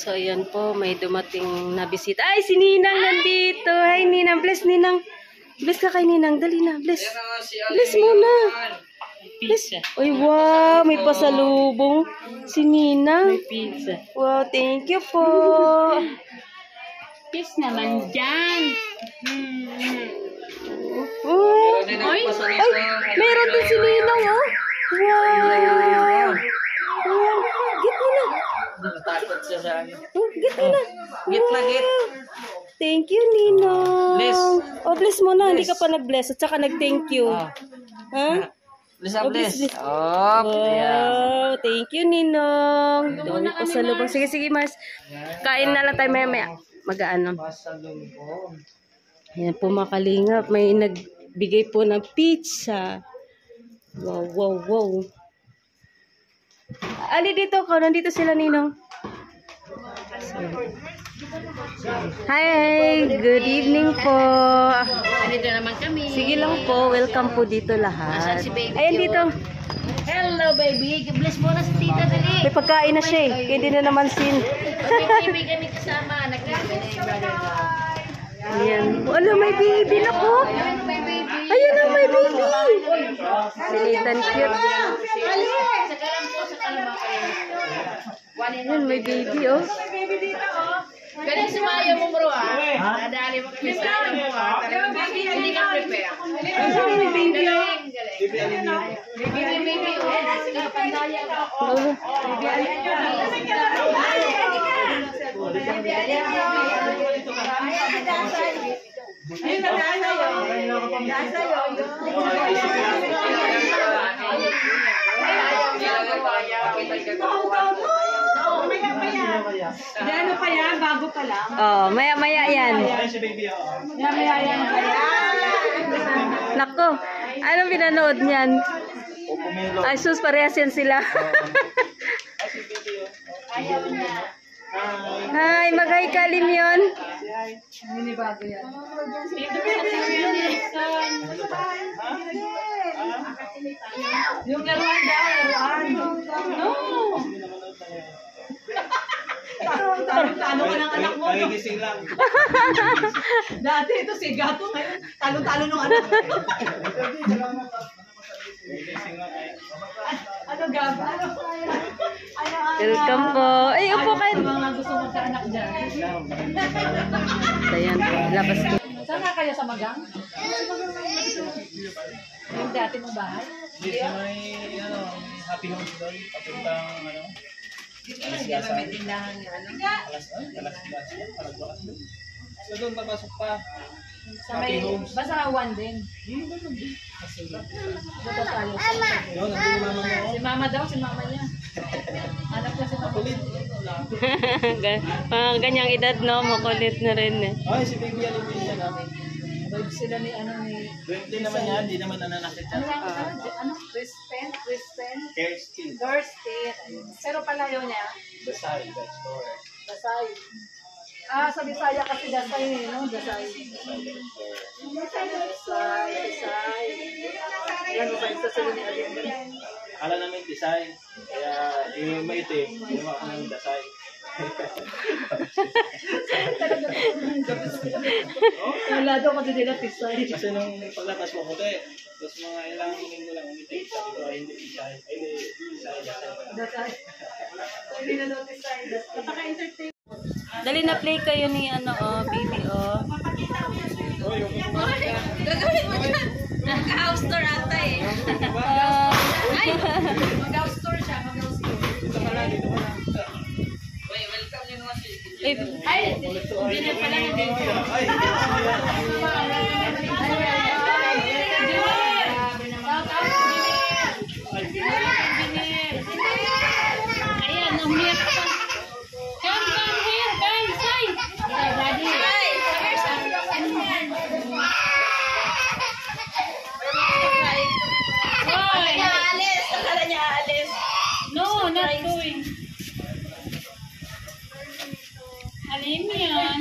So, ayan po, may dumating na bisita. Ay, si Ninang nandito. Hi, Ninang. Bless, Ninang. Bless ka kay Ninang. Dali na, bless. Bless muna. Bless. Uy, wow, may pasalubong. Si Ninang. Wow, thank you po. Kiss naman dyan. Ay, meron din si Ninang, oh. Wow. Wow. Git mo na. Natakot siya sa ano. Git mo na. Git na git. Thank you, Ninong. Bless. Oh, bless mo na. Hindi ka pa nag-bless. At saka nag-thank you. Ha? Bless Oh, bless. bless. Oh, Wow. Thank you, Ninong. Dami pa sa lubang. Sige, sige, Mars. Kain na lang tayo maya-maya. Mag-ano. Ayan po mga kalingap. May nagbigay po ng pizza. Wow, wow, wow. Ali dito ko. Nandito sila, Ninong. Hi, good evening po. Nandito naman kami. Sige lang po. Welcome po dito lahat. Ayan dito. Hello, baby. Bless mo na si tita dali. May pagkain na siya eh. Hindi na naman sin. Baby kami kasama. Nag-ibig na yung brother ko. Ayan. Wala, may baby na po. Ayan na, may baby. Silitan cute. Saka lang po sa kalama. Ayan, may baby oh. Galing sumaya mo bro ah. Nadali mo kami sa hindi ka prepare. May baby oh. Baby oh. Pandaya ako. Ayun na ano pa yan? Bago pa lang. Oh, maya-maya yan. Maya yan. Nako, anong pinanood niyan? Ay, sus, parehas yan sila. Hi, mag-hi ka, Limyon. Hindi bago yan. Yung laruan daw, laruan. No! Talo ka ng anak mo. Nagigising lang. Dati ito si Gato, ngayon talo-talo ng anak mo. Ano Gab? Ano? Welcome po. Ay, upo kayo. Mga gusto magkaanak dyan. Ayan po, labas ko. Saan nga kayo sa Magang? Yung dati mong bahay? Dito may happy homes doon. Papuntang may tindahan alas so doon papasok pa. Sa may, basta one din. Dito tayo. Yun, nandun yung mama mo. Si mama daw, si mama niya. Anak ko si mama. Pang ganyang edad, no? Makulit na rin eh. Ay, si baby Alvin yan. Vibe sila ni ano ni... 20 naman yan, hindi naman nananakit siya. Ano? Kristen? Kerstin. Dorstin. Pero palayo niya. Dasay, that's correct. Dasay. Ah, sa Bisaya kasi Dasay eh, no? Dasay. Dasay. Yan, ba isa sila ni Alin? Akala namin Tisay. Kaya yung maitim, ginawa ko ng Dasay. Wala daw kasi nila Tisay. Kasi nung paglabas ko puti, tapos mga ilang linggo lang umiti, sabi ko ay hindi Tisay. Ay hindi Tisay, Dasay. Dasay. Hindi na daw Tisay. Napaka-entertain. Dali na play kayo ni ano, oh, baby, oh. Gagawin mo dyan. Naka-house tour ata eh. Ay! Mag-house tour siya. Mag-house tour. Dito ka lang, dito ka lang. Wait, welcome nyo naman si... Ay, Hindi na pala hindi. Ay, Ayan, umiyak pa. Come here, come, say. Daddy. Akala niya alis. No, not going. Alin yan?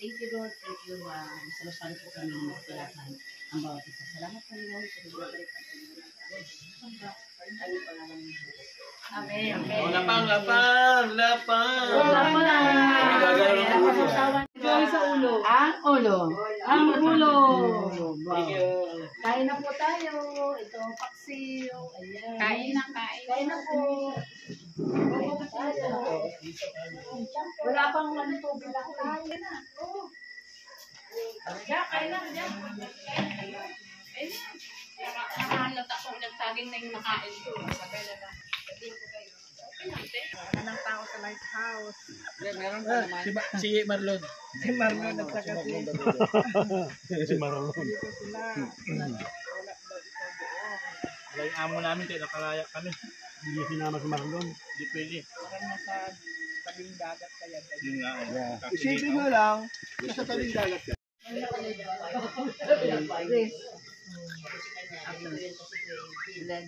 Thank you, Lord. Thank you. Salusan po kami ng mga kailangan. ang bawat isa. Salamat Panginoon sa nagbabalik ang Panginoon. Ay, pangalan ni Jesus. Amen. Oh, lapang. Joy sa ulo. Ang ulo. Ang ulo. Thank you. Kain na po tayo. Ito ang paksiw. Ayan. Kain na, kain. Kain na po. Kain na tayo. Wala pang ano tubig na kain na. Oo. Kain na, dyan. Nakahalata ko nagsaging na yung nakain ko. Sabay na lang. Sabihin ko kayo. Okay lang, te. Anong tao sa lighthouse? Si Marlon. Si Marlon at saka Si Marlon. dito sila. Wala yung amo namin tayo, nakalaya kami. Hindi sinama si Marlon. Hindi pwede. Parang nasa tabing dagat kaya. Yun nga. Isipin mo lang, nasa tabing dagat ka. Chris. Ilan?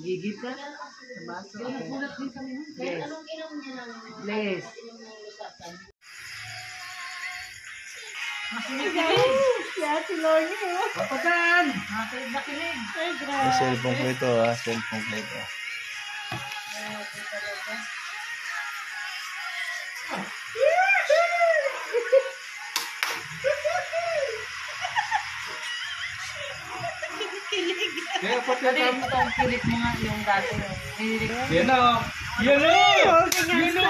Gigit ka? Sa baso. Yes. Yes. Kaya si Lorne, oh. Kapatan! Nakilig. Ay, Yung grabe. cellphone ko ito cellphone ko ito. Kaya pati Kaya itong kilit mo nga yung dati. Yan o! Yan o! Yan o!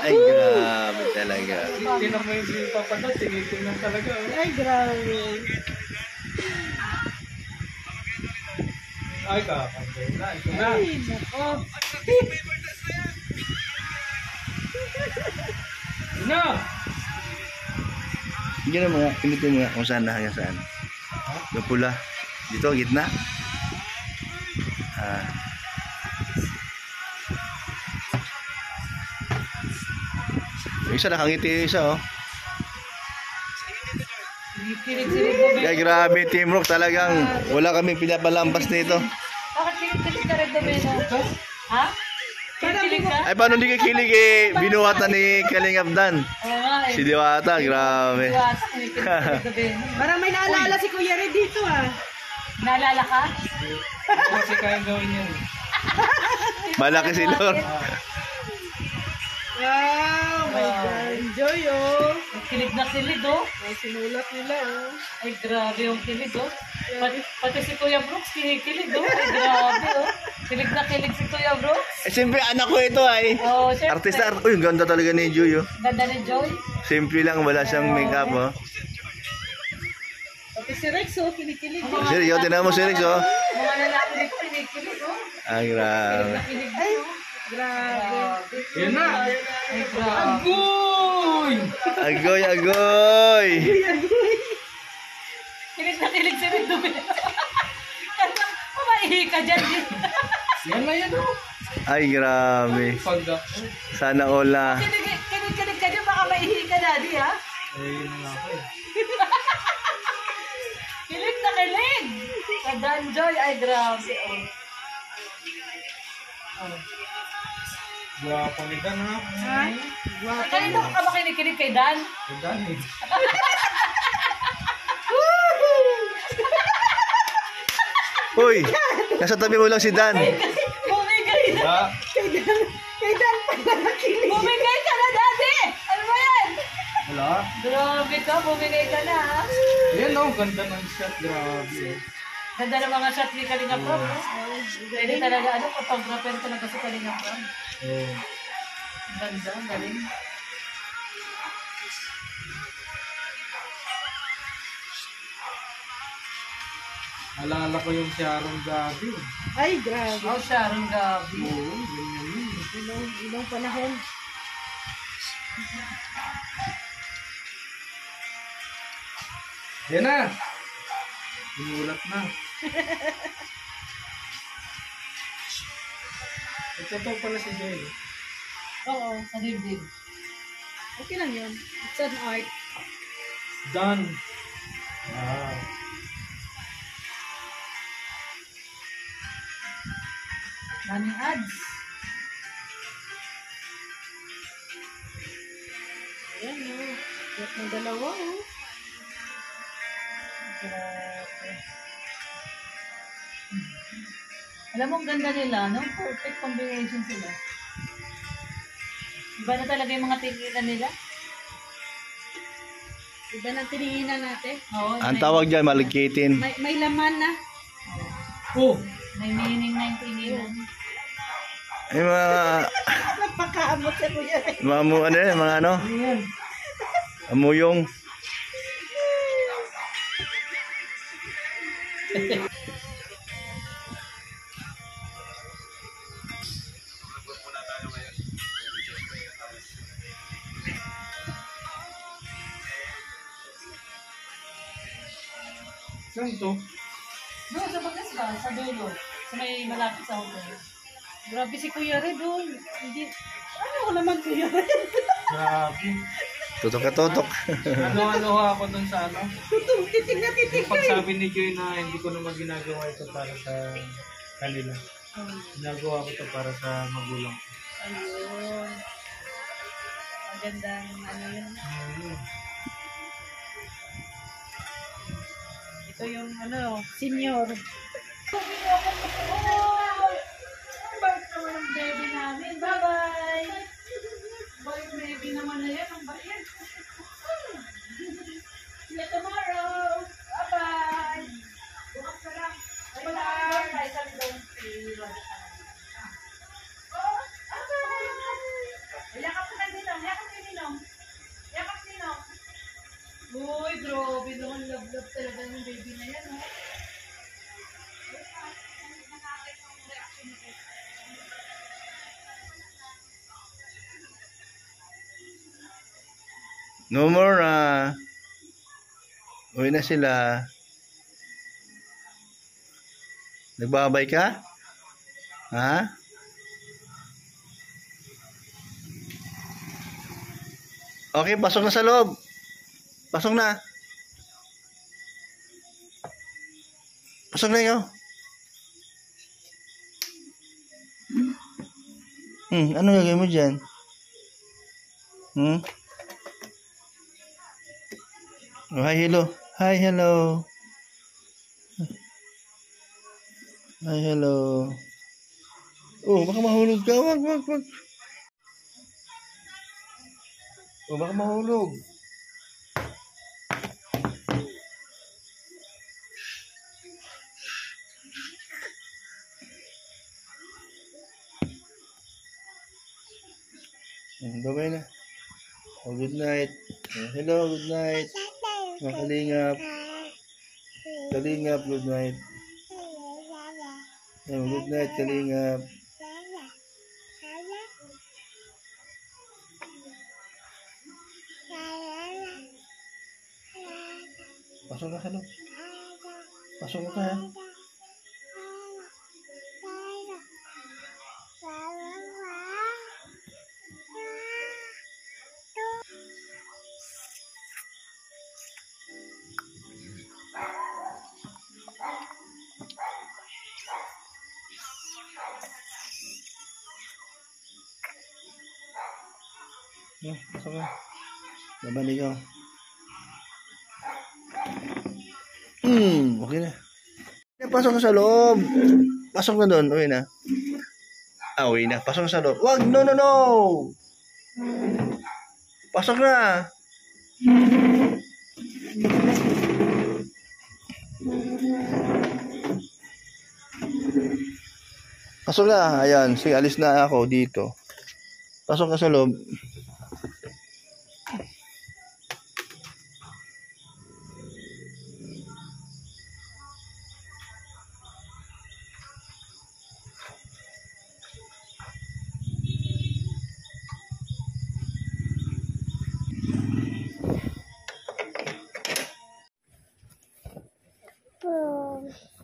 Ay, grabe talaga. Tinan mo yung papadot, tinitingnan talaga. Ay, grabe. Ay, kapatid na. Ito na. Ay, nako. Na! Gano'n mo nga, pinitin mo nga kung saan na hanggang saan. Yung pula. Dito, gitna. Yung isa nakangiti yung isa, oh. Kilit-kilit mo. Kaya grabe, Teamwork talagang wala kaming pinapalampas nito. Bakit kilit-kilit ka rin Domeno? Ha? Kilit-kilit ka? Ay, paano hindi kikilig eh? Binuhat na ni Kalingap Dan. Oo nga eh. Si Diwata, grabe. Kilit-kilit Domeno. Parang may naalala si Kuya Red dito ah. Naalala ka? Kasi kayang gawin yun. Malaki si Lord. Wow, my God. Enjoy oh. Kilig na kilig oh. May sinulat nila oh. Ay grabe yung kilig oh. Pati si Kuya Brooks kinikilig oh. Ay grabe oh. Kilig na kilig si Kuya Brooks. Eh, siyempre anak ko ito ay. Oh, syempre. Artista, uy, ang ganda talaga ni Joy, oh. Ganda ni Joy. Simple lang, wala siyang makeup, oh. Pati si Rex oh, kinikilig. Seryo, tinan mo si Rex, oh. Mga lalaki dito kinikilig oh. Ah, grabe. Kilig na kilig oh. Grabe. Yan na! Ay grabe. Agoy! Agoy, agoy. Kilig na kilig si Red Domeno. Kaya maihi ka dyan. Yan na yan o! Ay, grabe. Pagda. Sana all na. Kilig ka dyan, baka maihi ka daddy ha. Eh, yun na nga po eh. Kilig na kilig. Sa Dan Joy, ay grabe oh. Oh. Gwapang ito na. Kanino ka ba kinikilig kay Dan? Ganda eh. Uy, nasa tabi mo lang si Dan. Bumigay na. Ah, Bumigay ka na daddy. Ano ba yan? wala. Grabe ka, bumigay ka na ha. Yan o, ganda ng shot. Grabe. Ganda ng mga shot ni Kalinga Pram. Pwede talaga, ano, photographer talaga si Kalinga Pram. Oh. Ganda, galing. Alala ko yung Sharon Gabi. Ay, grabe. Oh, Sharon Gabi. Oo, ganyan yun. Ilong panahon. Yan na! Inulat na. Ito to pala si Joel. Oo, sa dibdib. Okay lang yun. It's an art. Done. Wow. Daming ads. Ayan o. Yak ng dalawa o. Grabe. Alam mo, ang ganda nila, no? Perfect combination sila. Iba na talaga yung mga tinginan nila. Iba ng tinihinan natin. Oo, Ang tawag dyan, maligkitin. May laman na. Oh! may meaning na yung tinginan. Yung mga, Napakaamot sa kuya. ano yan, mga ano? Amuyong. Saan to? Doon, sa Bagas ba? Sa dulo. Sa may malapit sa hotel. Grabe si Kuya Red doon. Hindi. Ano ko naman Kuya Red? Grabe. Tutok ka tutok. Ano-ano ako dun sa ano. Titig na titig. Yung pagsabi ni Joy na hindi ko naman ginagawa ito para sa kanila. Ginagawa ko ito para sa magulang. Ayun. Magandang ano yun. Ito yung ano, senior. Balik naman ang baby namin. Bye-bye! Balik baby naman na yan. Ang bayan. See you tomorrow! Bye-bye! Bukas ka lang. Bye-bye! Bye-bye! Yakap ka kay Ninong. Yakap kay Ninong. Yakap Ninong. Uy, grabe naman. Love-love talaga ng baby na yan. Oh. No more, uwi na sila. Nagbabay ka? Ha? Okay, pasok na sa loob. Pasok na. Pasok na ikaw. Ano gagawin mo dyan? Oh, hi, hello. Hi, hello. Hi, hello. Oh, baka mahulog ka. Wag. Oh, baka mahulog. Babay na. Oh, good night. Oh, hello, good night. Mga kalingap. Kalingap, good night. Oh, good night, kalingap. Pasok na ka, no? Pasok na ka, ha? Pasok na. Laban ikaw. Okay na. Pasok na sa loob. Pasok na doon. Uwi na. Uwi na. Pasok na sa loob. Wag! No! Pasok na. Pasok na. Ayan. Sige, alis na ako dito. Pasok na sa loob. Yan.